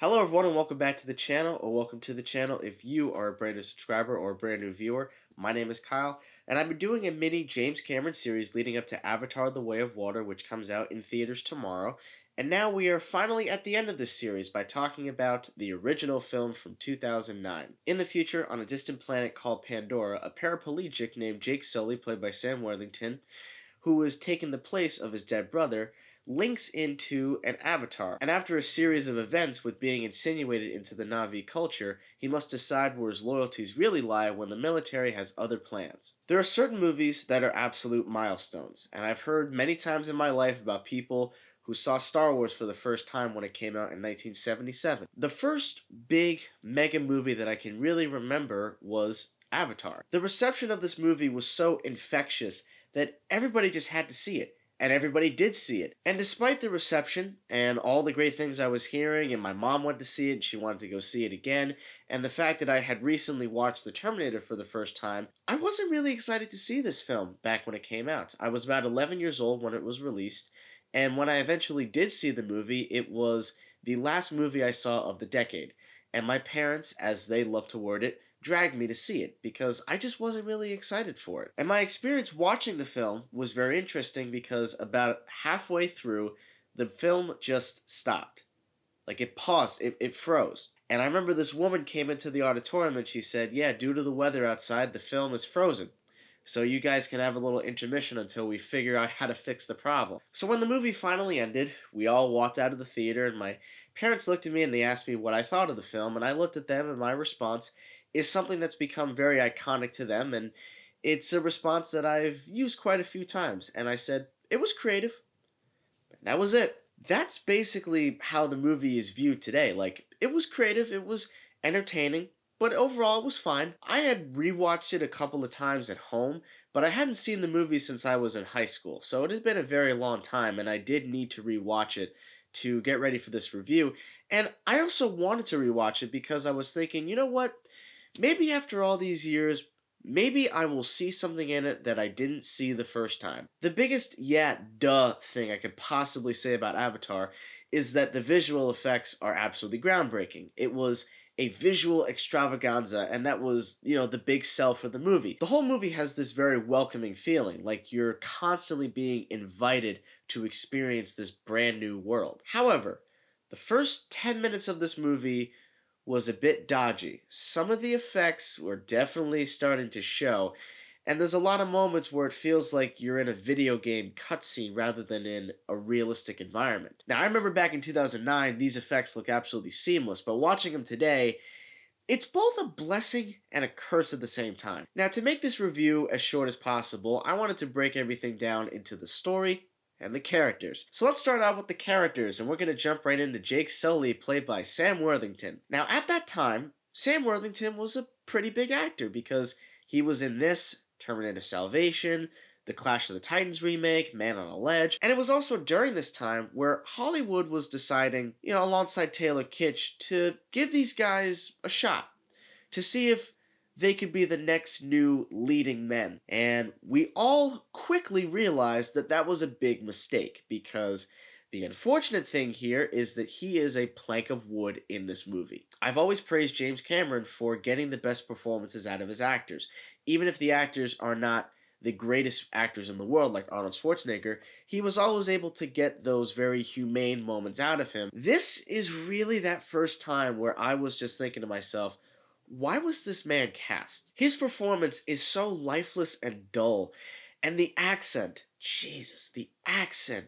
Hello everyone and welcome back to the channel, or welcome to the channel if you are a brand new subscriber or a brand new viewer. My name is Kyle, and I've been doing a mini James Cameron series leading up to Avatar: The Way of Water, which comes out in theaters tomorrow. And now we are finally at the end of this series by talking about the original film from 2009. In the future, on a distant planet called Pandora, a paraplegic named Jake Sully, played by Sam Worthington, who has taken the place of his dead brother, links into an avatar, and after a series of events with being insinuated into the Na'vi culture, he must decide where his loyalties really lie when the military has other plans. There are certain movies that are absolute milestones, and I've heard many times in my life about people who saw Star Wars for the first time when it came out in 1977. The first big mega movie that I can really remember was Avatar. The reception of this movie was so infectious that everybody just had to see it. And everybody did see it. And despite the reception and all the great things I was hearing, and my mom went to see it and she wanted to go see it again, and the fact that I had recently watched The Terminator for the first time, I wasn't really excited to see this film back when it came out. I was about 11 years old when it was released, and when I eventually did see the movie, it was the last movie I saw of the decade. And my parents, as they love to word it, dragged me to see it because I just wasn't really excited for it. And my experience watching the film was very interesting because about halfway through, the film just stopped. Like it paused, it froze. And I remember this woman came into the auditorium and she said, "Yeah, due to the weather outside, the film is frozen. So you guys can have a little intermission until we figure out how to fix the problem." So when the movie finally ended, we all walked out of the theater and my parents looked at me and they asked me what I thought of the film, and I looked at them and my response is something that's become very iconic to them, and it's a response that I've used quite a few times. And I said, "It was creative." And that was it. That's basically how the movie is viewed today. Like, it was creative, it was entertaining, but overall it was fine. I had rewatched it a couple of times at home, but I hadn't seen the movie since I was in high school, so it had been a very long time, and I did need to rewatch it to get ready for this review. And I also wanted to rewatch it because I was thinking, you know what? Maybe after all these years, maybe I will see something in it that I didn't see the first time. The biggest duh thing I could possibly say about Avatar is that the visual effects are absolutely groundbreaking. It was a visual extravaganza, and that was, the big sell for the movie. The whole movie has this very welcoming feeling, like you're constantly being invited to experience this brand new world. However, the first 10 minutes of this movie was a bit dodgy. Some of the effects were definitely starting to show, and there's a lot of moments where it feels like you're in a video game cutscene rather than in a realistic environment. Now, I remember back in 2009, these effects look absolutely seamless, but watching them today, it's both a blessing and a curse at the same time. Now, to make this review as short as possible, I wanted to break everything down into the story and the characters. So let's start out with the characters, and we're going to jump right into Jake Sully, played by Sam Worthington. Now, at that time, Sam Worthington was a pretty big actor because he was in this, Terminator Salvation, the Clash of the Titans remake, Man on a Ledge, and it was also during this time where Hollywood was deciding, alongside Taylor Kitsch, to give these guys a shot, to see if they could be the next new leading men. And we all quickly realized that that was a big mistake, because the unfortunate thing here is that he is a plank of wood in this movie. I've always praised James Cameron for getting the best performances out of his actors. Even if the actors are not the greatest actors in the world, like Arnold Schwarzenegger, he was always able to get those very humane moments out of him. This is really that first time where I was just thinking to myself, why was this man cast? His performance is so lifeless and dull, and the accent, Jesus, the accent.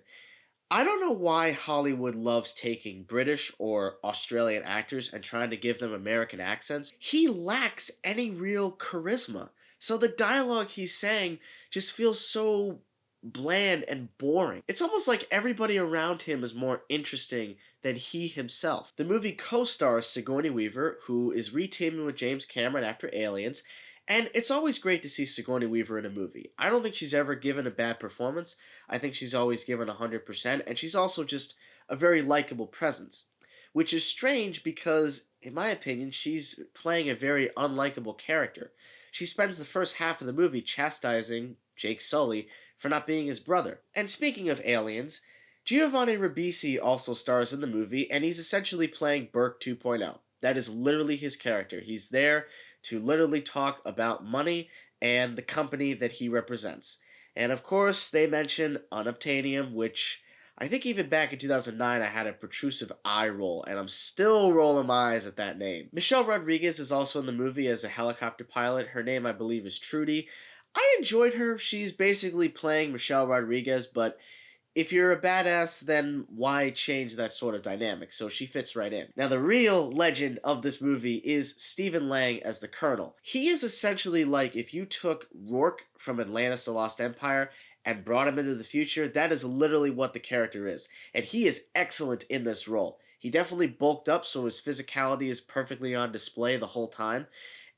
I don't know why Hollywood loves taking British or Australian actors and trying to give them American accents. He lacks any real charisma. So the dialogue he's saying just feels so bland and boring. It's almost like everybody around him is more interesting than he himself. The movie co-stars Sigourney Weaver, who is reteaming with James Cameron after Aliens, and it's always great to see Sigourney Weaver in a movie. I don't think she's ever given a bad performance. I think she's always given 100%, and she's also just a very likable presence, which is strange because, in my opinion, she's playing a very unlikable character. She spends the first half of the movie chastising Jake Sully for not being his brother. And speaking of aliens, Giovanni Ribisi also stars in the movie, and he's essentially playing Burke 2.0. That is literally his character. He's there to literally talk about money and the company that he represents. And of course, they mention unobtainium, which I think even back in 2009 I had a protrusive eye roll, and I'm still rolling my eyes at that name. Michelle Rodriguez is also in the movie as a helicopter pilot. Her name, I believe, is Trudy. I enjoyed her. She's basically playing Michelle Rodriguez, but if you're a badass, then why change that sort of dynamic? So she fits right in. Now, the real legend of this movie is Stephen Lang as the Colonel. He is essentially like if you took Rourke from Atlantis: The Lost Empire and brought him into the future. That is literally what the character is. And he is excellent in this role. He definitely bulked up, so his physicality is perfectly on display the whole time.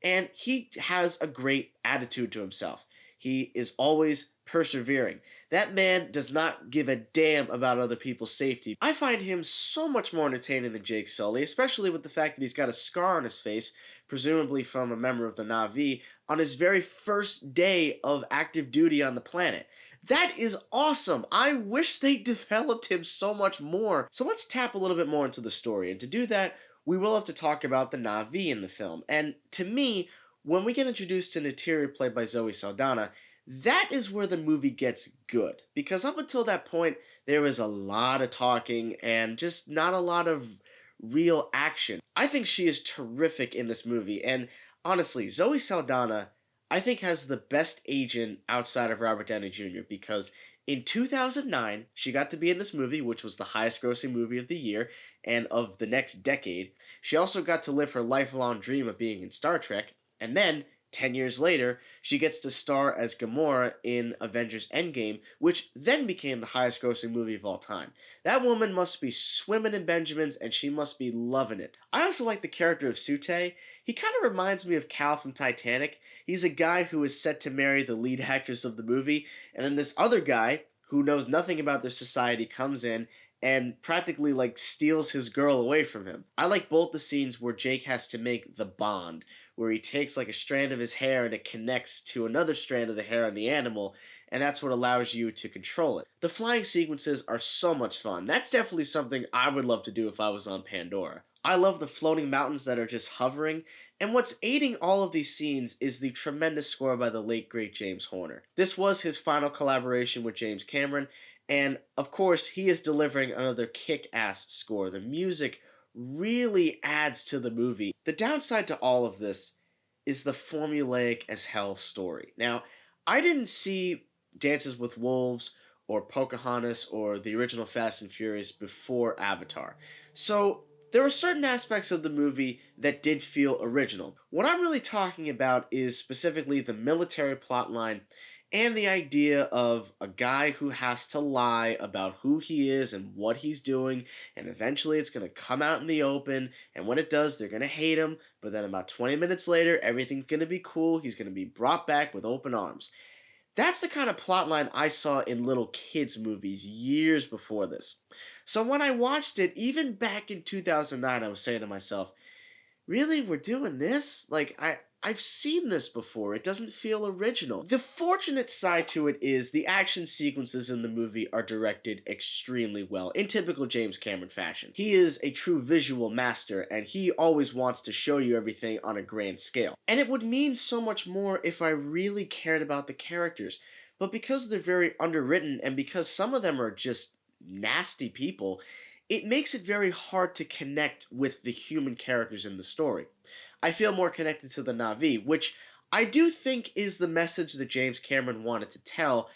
And he has a great attitude to himself. He is always persevering. That man does not give a damn about other people's safety. I find him so much more entertaining than Jake Sully, especially with the fact that he's got a scar on his face, presumably from a member of the Na'vi, on his very first day of active duty on the planet. That is awesome. I wish they developed him so much more. So let's tap a little bit more into the story. And to do that, we will have to talk about the Na'vi in the film. And to me, when we get introduced to Neytiri, played by Zoe Saldana, that is where the movie gets good. Because up until that point, there was a lot of talking and just not a lot of real action. I think she is terrific in this movie. And honestly, Zoe Saldana, I think, has the best agent outside of Robert Downey Jr. because in 2009, she got to be in this movie, which was the highest grossing movie of the year and of the next decade. She also got to live her lifelong dream of being in Star Trek. And then 10 years later, she gets to star as Gamora in Avengers Endgame, which then became the highest grossing movie of all time. That woman must be swimming in Benjamins, and she must be loving it. I also like the character of Sute. He kind of reminds me of Cal from Titanic. He's a guy who is set to marry the lead actress of the movie, and then this other guy who knows nothing about their society comes in and practically like steals his girl away from him. I like both the scenes where Jake has to make the bond, where he takes like a strand of his hair and it connects to another strand of the hair on the animal, and that's what allows you to control it. The flying sequences are so much fun. That's definitely something I would love to do if I was on Pandora. I love the floating mountains that are just hovering, and what's aiding all of these scenes is the tremendous score by the late great James Horner. This was his final collaboration with James Cameron, and of course he is delivering another kick-ass score. The music really adds to the movie. The downside to all of this is the formulaic as hell story. Now, I didn't see Dances with Wolves or Pocahontas or the original Fast and Furious before Avatar. So there were certain aspects of the movie that did feel original. What I'm really talking about is specifically the military plotline and the idea of a guy who has to lie about who he is and what he's doing, and eventually it's going to come out in the open, and when it does, they're going to hate him, but then about 20 minutes later, everything's going to be cool, he's going to be brought back with open arms. That's the kind of plotline I saw in little kids' movies years before this. So when I watched it, even back in 2009, I was saying to myself, really, we're doing this? I've seen this before. It doesn't feel original. The fortunate side to it is the action sequences in the movie are directed extremely well, in typical James Cameron fashion. He is a true visual master, and he always wants to show you everything on a grand scale. And it would mean so much more if I really cared about the characters. But because they're very underwritten, and because some of them are just nasty people, it makes it very hard to connect with the human characters in the story. I feel more connected to the Na'vi, which I do think is the message that James Cameron wanted to tell,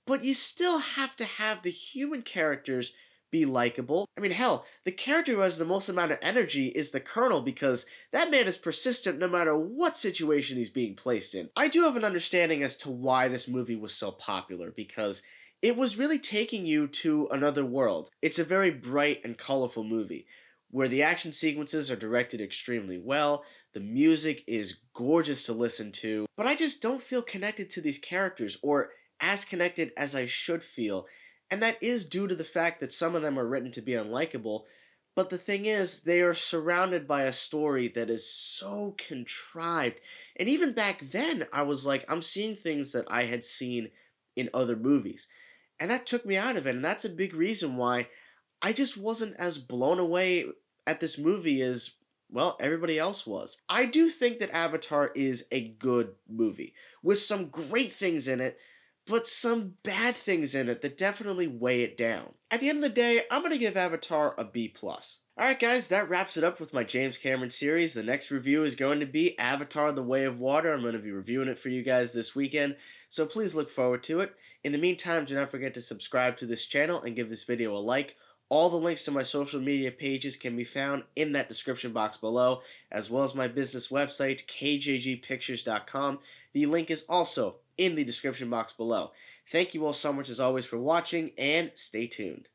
but you still have to have the human characters be likable. I mean, hell, the character who has the most amount of energy is the Colonel because that man is persistent no matter what situation he's being placed in. I do have an understanding as to why this movie was so popular because it was really taking you to another world. It's a very bright and colorful movie where the action sequences are directed extremely well, the music is gorgeous to listen to, but I just don't feel connected to these characters, or as connected as I should feel, and that is due to the fact that some of them are written to be unlikable, but the thing is, they are surrounded by a story that is so contrived, and even back then, I was like, I'm seeing things that I had seen in other movies. And that took me out of it, and that's a big reason why I just wasn't as blown away at this movie as, well, everybody else was. I do think that Avatar is a good movie with some great things in it, but some bad things in it that definitely weigh it down. At the end of the day, I'm going to give Avatar a B+. Alright guys, that wraps it up with my James Cameron series. The next review is going to be Avatar The Way of Water. I'm going to be reviewing it for you guys this weekend, so please look forward to it. In the meantime, do not forget to subscribe to this channel and give this video a like. All the links to my social media pages can be found in that description box below, as well as my business website, kjgpictures.com. The link is also in the description box below. Thank you all so much as always for watching, and stay tuned.